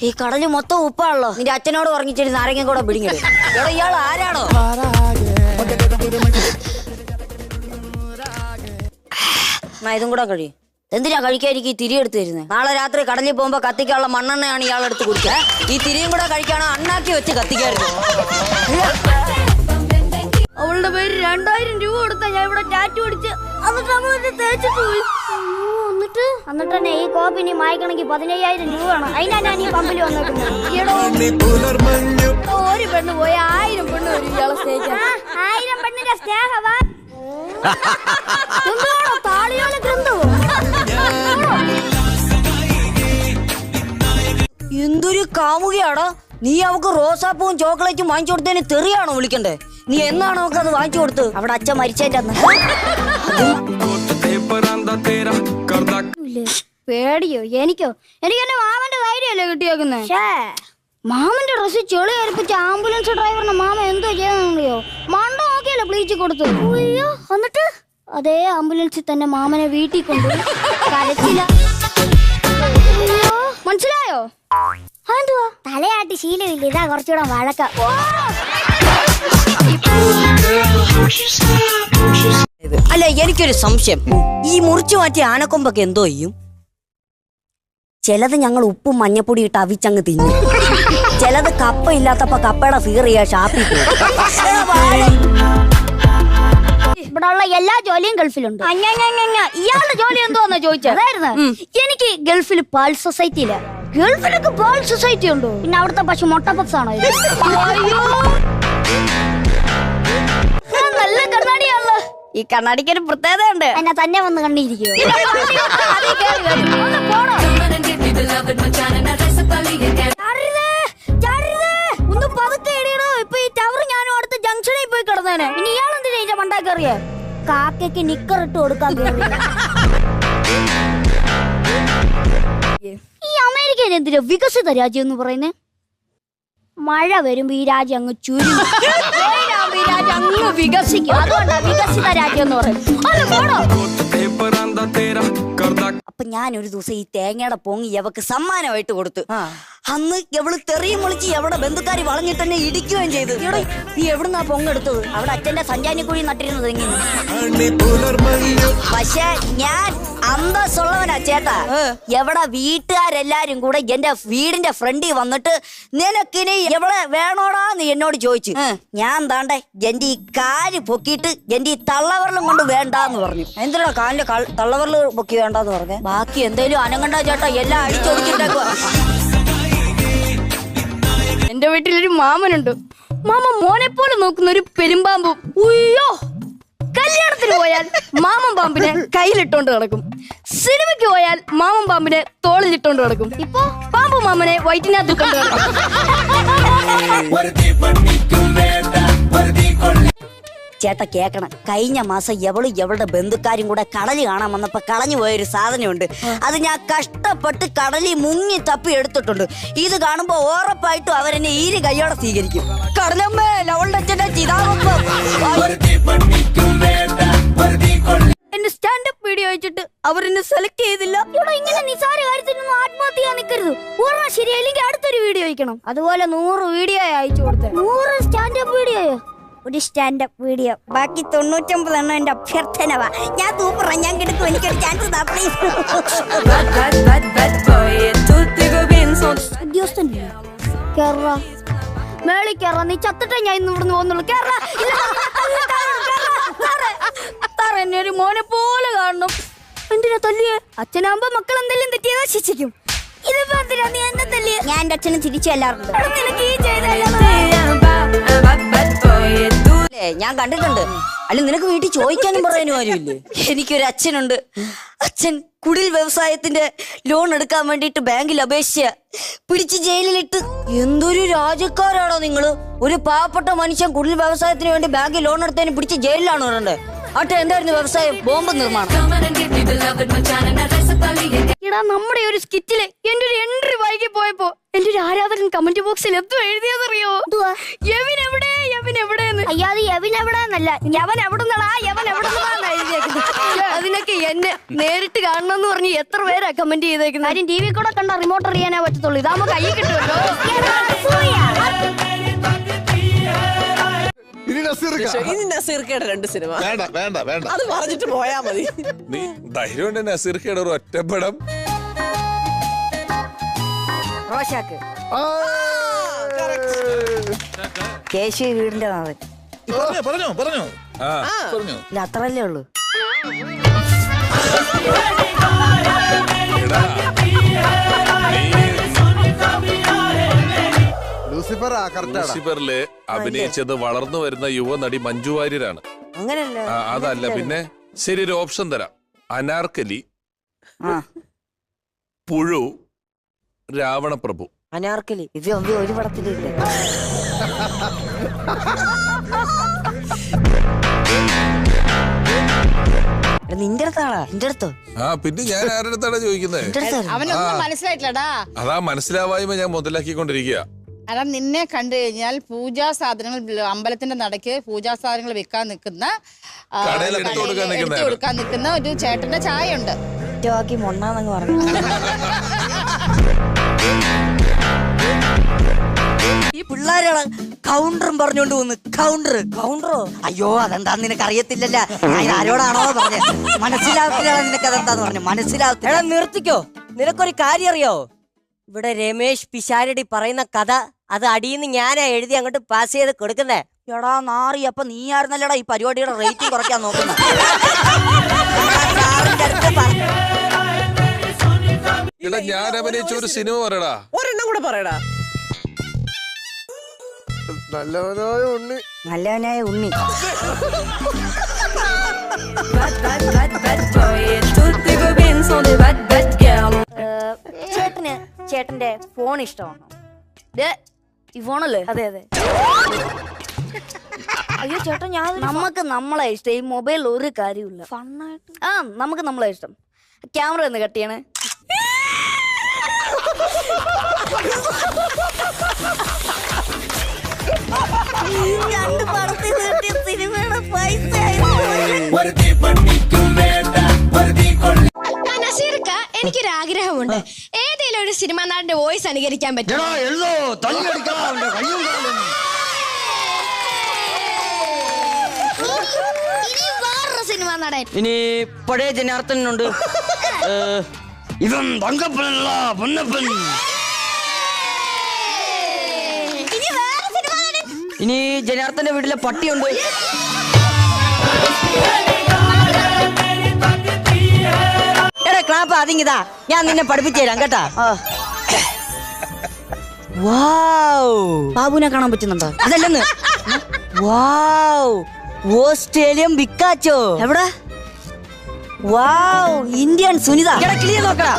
ഈ കടല് മൊത്തം ഉപ്പാണല്ലോ. നിന്റെ അച്ഛനോട് പറഞ്ഞിട്ട് നാരങ്ങ കൂടെ പിടിങ്ങി. ഇയാൾ ആരാണോ? ഇതും കൂടെ കഴിയും. എന്തിനാ കഴിക്കാതിരിക്കും? ഈ തിരി എടുത്ത് തരുന്നത്. നാളെ രാത്രി കടലിൽ പോകുമ്പോ കത്തിക്കാനുള്ള മണ്ണെണ്ണയാണ് ഇയാളെടുത്ത് കുടിക്കുക. ഈ തിരിയും കൂടെ കഴിക്കാണോ അണ്ണാക്കി വെച്ച് കത്തിക്കായിരുന്നു. അവളുടെ പേര് 2000 രൂപ കൊടുത്താ ഞാൻ ഇവിടെ ടാറ്റു അടിച്ച് എന്നിട്ട് തേച്ചിട്ട് പോയി. എന്നിട്ട് തന്നെ ഈ കോപ്പി നീ വായിക്കണമെങ്കിൽ 15000 രൂപ വേണം. അതിനാ ഞാൻ ഈ പമ്പിൽ വന്നേക്കുന്നത്. ഒരു പെണ്ണ് പോയ 1000 പെണ്ണ് വരും ഇയാളെ സ്നേഹിക്കാൻ. 1000 പെണ്ണിന്റെ സ്നേഹവാ താളിയോല ഗ്രന്ഥവോ? എന്തൊരു കാമുകയാടാ നീ. അവക്ക് റോസാപ്പൂവും ചോക്ലേറ്റും വാങ്ങിച്ചു കൊടുത്തതിന് തെറിയാണോ വിളിക്കണ്ടേ? നീ എന്നാണോ അവക്ക് അത് വാങ്ങിച്ചു കൊടുത്ത്? അവിടെ അച്ഛൻ മരിച്ചതിന്റെ അന്ന്. പേടിയോ? എനിക്കോ? എനിക്ക് എന്റെ മാമന്റെ ധൈര്യമല്ലേ കിട്ടിയേക്കുന്നേ. മാമന്റെ ഡ്രസ് ചെളി അരിപ്പിച്ച ആംബുലൻസ് ഡ്രൈവറിന് മാമ എന്തോ ചെയ്യാന്നറിയോ? മണ്ട നോക്കിയല്ലോ ബ്ലീച്ച് കൊടുത്തു. അയ്യോ. എന്നിട്ട് അതേ ആംബുലൻസിൽ തന്നെ മാമനെ വീട്ടിൽ കൊണ്ടുപോയി. കരച്ചില്ല. മനസ്സിലായോ? അതെന്തുവാ? തലയാട്ടി ശീലമില്ല. ഇതാ കുറച്ചുകൂടെ വഴക്ക. അല്ല എനിക്കൊരു സംശയം. ഈ മുറിച്ചു മാറ്റിയ ആനക്കൊമ്പൊക്കെ എന്തോ ചെയ്യും? ചിലത് ഞങ്ങൾ ഉപ്പും മഞ്ഞപ്പൊടി ഇട്ട് അവിച്ചങ്ങ് തിന്നും. ചിലത് കപ്പ ഇല്ലാത്തപ്പോ കപ്പയുടെ ഫീർ ചെയ്യാൻ ഷാപ്പിൽ പോകും. ഇവിടെ ഉള്ള എല്ലാ ജോലിയും ഗൾഫിലുണ്ട്. ഇയാളുടെ ജോലി എന്തോന്നാ ചോദിച്ചതായിരുന്നു. എനിക്ക് ഗൾഫിൽ പാൽ സൊസൈറ്റിയില്ല. ഗൾഫിലൊക്കെ പാൽ സൊസൈറ്റി ഉണ്ടോ? പിന്നെ അവിടുത്തെ പശു മൊട്ടപ്പക്സ് ആണോ? നല്ല കണ്ണാടിയാണല്ലോ. ഈ കണ്ണാടിക്ക് ഒരു പ്രത്യേകത ഉണ്ട്. എന്നെ തന്നെ വന്ന് കണ്ടിരിക്കുവോ? ഒന്ന് പതുക്കെ ഇടണോ. ഇപ്പൊ ഈ ടവർ ഞാനും അടുത്ത ജംഗ്ഷനിൽ പോയി കിടന്നേനെ. ഇനി ഇയാളെന്തിനാ ഇതിന്റെ മണ്ടാക്കറിയ? കാക്കയ്ക്ക് നിക്കർ ഇട്ട് കൊടുക്കാൻ. ഈ അമേരിക്കയിൽ എന്തിനാ വികസിത രാജ്യം എന്ന് പറയുന്നേ? മഴ വരുമ്പോ ഈ രാജ്യം അങ്ങ് ചുരുങ്ങും. ഈ രാജ്യം അങ്ങ് വികസിക്കും. അതുകൊണ്ടാ വികസിത രാജ്യം എന്ന് പറയുന്നത്. അപ്പൊ ഞാൻ ഒരു ദിവസം ഈ തേങ്ങയുടെ പൊങ്ങി എവക്ക് സമ്മാനമായിട്ട് കൊടുത്തു. അന്ന് എവള് തെറിയും വിളിച്ച് എവിടെ ബന്ധുക്കാരി വളഞ്ഞിട്ട് തന്നെ ഇടിക്കുകയും ചെയ്തു. നീ എവിടുന്നാ പൊങ്ങെടുത്തത്? അവിടെ അച്ഛന്റെ സഞ്ചാനിക്കുഴി നട്ടിരുന്നത് എങ്ങനെ? പക്ഷെ ഞാൻ അന്തസ്സുള്ളവനാ ചേട്ടാ. എവിടെ വീട്ടുകാരെല്ലാരും കൂടെ എന്റെ വീടിന്റെ ഫ്രണ്ടിൽ വന്നിട്ട് നിനക്കിനി എവിടെ വേണോടാ നീ എന്നോട് ചോദിച്ചു. ഞാൻ താണ്ടെ എന്റെ ഈ കാല് പൊക്കിയിട്ട് എന്റെ ഈ തള്ളവരലും കൊണ്ട് വേണ്ടാന്ന് പറഞ്ഞു. എന്തിനാ കാലിന്റെ തള്ളവരല് പൊക്കി വേണ്ടാന്ന് പറഞ്ഞേ? ബാക്കി എന്തേലും അനങ്ങണ്ട ചേട്ടാ, എല്ലാം അടിച്ചൊടിച്ചിട്ടേക്കുക. എന്റെ വീട്ടിലൊരു മാമനുണ്ട്. മാമ മോനെ പോലെ നോക്കുന്ന ഒരു പെരുമ്പാമ്പും. ഉയ്യോ, കല്യാണത്തിന് പോയാൽ മാമൻ പാമ്പിനെ കയ്യിലിട്ടോണ്ട് കിടക്കും. സിനിമയ്ക്ക് പോയാൽ മാമൻ പാമ്പിനെ തോളിലിട്ടോണ്ട് കിടക്കും. ഇപ്പൊ പാമ്പ് മാമനെ വയറ്റിനകത്ത് കൊണ്ട് കിടക്കും. ചേട്ടാ കേക്കണം, കഴിഞ്ഞ മാസം എവളുടെ ബന്ധുക്കാരും കൂടെ കടല് കാണാൻ വന്നപ്പോ കളഞ്ഞു പോയൊരു സാധനമുണ്ട്. അത് ഞാൻ കഷ്ടപ്പെട്ട് കടലിൽ മുങ്ങി തപ്പി എടുത്തിട്ടുണ്ട്. ഇത് കാണുമ്പോ ഉറപ്പായിട്ടും അവരെന്നെ ഈര് കയ്യോടെ സ്വീകരിക്കും. കടലമ്മേ അവളുടെ അച്ഛന്റെ ചിതാവപ്പം. എന്റെ സ്റ്റാൻഡപ്പ് വീഡിയോ വെച്ചിട്ട് അവരെന്നെ സെലക്ട് ചെയ്തില്ല. ഇവിടെ ഇങ്ങനെ നിസാര കാര്യത്തിനൊന്നും ആത്മഹത്യ ചെയ്യാൻ നിൽക്കരുത്. ഒരെണ്ണം ശരിയായില്ലെങ്കിൽ അടുത്തൊരു വീഡിയോ അയക്കണം. അതുപോലെ 100 വീഡിയോ അയച്ചു കൊടുത്തേ. 100 സ്റ്റാൻഡപ്പ് വീഡിയോയോ? ഒരു സ്റ്റാൻഡപ്പ് വീഡിയോ, ബാക്കി 99 എണ്ണം എന്റെ അഭ്യർത്ഥനവാ. ഞാൻ തൂപ്പറ, ഞാൻ കിടക്കും, എനിക്കൊരു ചാൻസ് താ പ്ലീസ്. ഉദ്യോഗസ്ഥൻ കേറ, മേളി കേറ. നീ ചത്തിട്ടേ ഞാൻ ഇന്ന് ഇവിടുന്ന് പോകുന്നുള്ളൂ. കേറ. എന്നെ ഒരു മോനെ പോലെ കാണണം. എന്തിനാ തല്ലിയേ? അച്ഛനാകുമ്പോ മക്കൾ എന്തെങ്കിലും തെറ്റിയതാ ശിക്ഷിക്കും. ഇതിപ്പോ എന്തിനാ നീ എന്നെ തല്ലിയേ? ഞാൻ എന്റെ അച്ഛനെ തിരിച്ചു എല്ലാവർക്കും. ഞാൻ കണ്ടിട്ടുണ്ട്. അല്ല നിനക്ക് വീട്ടിൽ ചോദിക്കാനും പറയാനും ആരുമില്ലേ? എനിക്കൊരു അച്ഛനുണ്ട്. അച്ഛൻ കുടിൽ വ്യവസായത്തിന്റെ ലോൺ എടുക്കാൻ വേണ്ടിട്ട് ബാങ്കിൽ അപേക്ഷിച്ച പിടിച്ച് ജയിലിലിട്ട്. എന്തൊരു രാജ്യക്കാരാണോ നിങ്ങള്? ഒരു പാവപ്പെട്ട മനുഷ്യൻ കുടിൽ വ്യവസായത്തിന് വേണ്ടി ബാങ്കിൽ ലോൺ എടുത്തതിന് പിടിച്ച് ജയിലിലാണ് വരണ്ടേ? ആട്ടെ, എന്തായിരുന്നു വ്യവസായം? ബോംബ് നിർമ്മാണം. എടാ, നമ്മുടെ ഒരു സ്കിറ്റില് എന്റെ ഒരു എൻട്രി വൈകി പോയപ്പോ എന്റെ ഒരു ആരാധകൻ കമന്റ് ബോക്സിൽ എന്തോ എഴുതിയതറിയോ? യവൻ എവിടെ, യവൻ എവിടെയെന്ന്. അയ്യാതെ യവൻ എവിടെന്നല്ല, യവൻ എവിടുന്നടാ, യവൻ എവിടുന്നാണ് എഴുതിയേക്കുന്നത്. അതിനൊക്കെ എന്നെ നേരിട്ട് കാണണമെന്ന് പറഞ്ഞ് എത്ര പേരാ കമന്റ് ചെയ്തേക്കുന്നത്. കാര്യം ടി വി കൂടെ കണ്ട റിമോട്ട് അറിയാനേ പറ്റത്തുള്ളൂ. ഇതാകുമ്പോ കൈ കിട്ടുമല്ലോ. ഇനി നസീർക്കയുടെ 2 സിനിമ വേണ്ട വേണ്ട വേണ്ട, അത് പറഞ്ഞിട്ട് പോയാ മതി. നീ ധൈര്യം നസീർക്കയുടെ ഒരു ഒറ്റപ്പെടം. റോഷാക്ക് കേശു വീടിന്റെ നാവൻ. പറഞ്ഞോ പറഞ്ഞോ പറഞ്ഞോ. ഇല്ല, അത്രല്ലേ ഉള്ളൂ. ലൂസിഫറില് അഭിനയിച്ചത് വളർന്നു വരുന്ന യുവ നടി മഞ്ജു വാര്യരാണ്. അങ്ങനല്ല. അതല്ല, പിന്നെ ശരി, ഒരു ഓപ്ഷൻ തരാം. അനാർക്കലി, പുഴു, രാവണപ്രഭു. അനാർക്കലി ഇത് ഒരു പടത്തിലില്ല. നിന്റെ അടുത്താളാ? നിന്റെ അടുത്തോ? പിന്നെ ഞാൻ ആരുടെ അടുത്താണ് ചോദിക്കുന്നത്? അവനൊന്നും മനസ്സിലായിട്ടില്ലടാ. അതാ മനസ്സിലാവായ്മ ഞാൻ മുതലാക്കിക്കൊണ്ടിരിക്കുക. അതാ നിന്നെ കണ്ടു കഴിഞ്ഞാൽ പൂജാ സാധനങ്ങൾ അമ്പലത്തിന്റെ നടക്ക് പൂജാ സാധനങ്ങൾ വിൽക്കാൻ നിൽക്കുന്ന എടുത്തു കൊടുക്കാൻ നിൽക്കുന്ന ഒരു ചേട്ടന്റെ ചായ ഉണ്ട്. മൊണ്ണാന്നങ്ങ് പറഞ്ഞു. ഈ പിള്ളേരാണ് കൗണ്ടറും പറഞ്ഞോണ്ട് പോന്ന്. കൗണ്ടറോ? അയ്യോ, അതെന്താ നിനക്ക് അറിയത്തില്ലല്ലോ. ഞാൻ ആരോടാണോ പറഞ്ഞത്? മനസ്സിലാവത്തില്ല നിനക്ക് അതെന്താന്ന് പറഞ്ഞു. മനസ്സിലാവത്തില്ല. നിർത്തിക്കോ. നിനക്കൊരു കാര്യം അറിയോ? ഇവിടെ രമേശ് പിഷാരടി പറയുന്ന കഥ അത് അടിയിന്ന് ഞാനാ എഴുതി അങ്ങോട്ട് പാസ് ചെയ്ത് കൊടുക്കുന്നേ. എടാ നാറി, അപ്പൊ നീ ആയിരുന്നല്ലടാ ഈ പരിപാടിയുടെ റേറ്റിംഗ് കുറയ്ക്കാൻ നോക്കുന്നത്. ഞാൻ അഭിനയിച്ച ഒരു സിനിമ പറയടാ. ഒരെണ്ണം കൂടെ പറയടാ. നല്ലവനായ ഉണ്ണി. നല്ലവനായ ഉണ്ണി. ചേട്ടന്റെ ഫോൺ ഇഷ്ടമാണോ? ഈ ഫോണല്ലേ? അതെ അതെ. അയ്യോ ചേട്ടാ, ഞാൻ നമുക്ക് നമ്മളെ ഇഷ്ടം. ഈ മൊബൈലിൽ ഒരു കാര്യമില്ല. ഫണ്ണായിട്ട് നമുക്ക് നമ്മളെ ഇഷ്ടം. ക്യാമറ ഒന്ന് കട്ട് ചെയ്യണേ. രണ്ട് പടത്തിൽ കിട്ടിയ സിനിമയുടെ പൈസ. എനിക്കൊരു ആഗ്രഹമുണ്ട്. ഏതെങ്കിലും ഒരു സിനിമാ നടന്റെ വോയിസ് അനുകരിക്കാൻ പറ്റും. സിനിമാ നടൻ ഇനി പഴയ ജനാർദ്ദനുണ്ട്. ഇവൻ തങ്കപ്പനല്ല പൊന്നപ്പൻ. ഇനി ജനാർദ്ദന്റെ വീട്ടിലെ പട്ടിയുണ്ട്. എടാ ക്ലാപ്പ് അതിങ്ങിതാ, ഞാൻ നിന്നെ പഠിപ്പിച്ചു തരാം കേട്ടാ. ബാബുവിനെ കാണാൻ പറ്റുന്നുണ്ടോ? അതല്ലെന്ന്. ഓസ്ട്രേലിയൻ പിക്കാച്ചോ. എവിടെ? ഇന്ത്യൻ സുനിത. നോക്കടാ.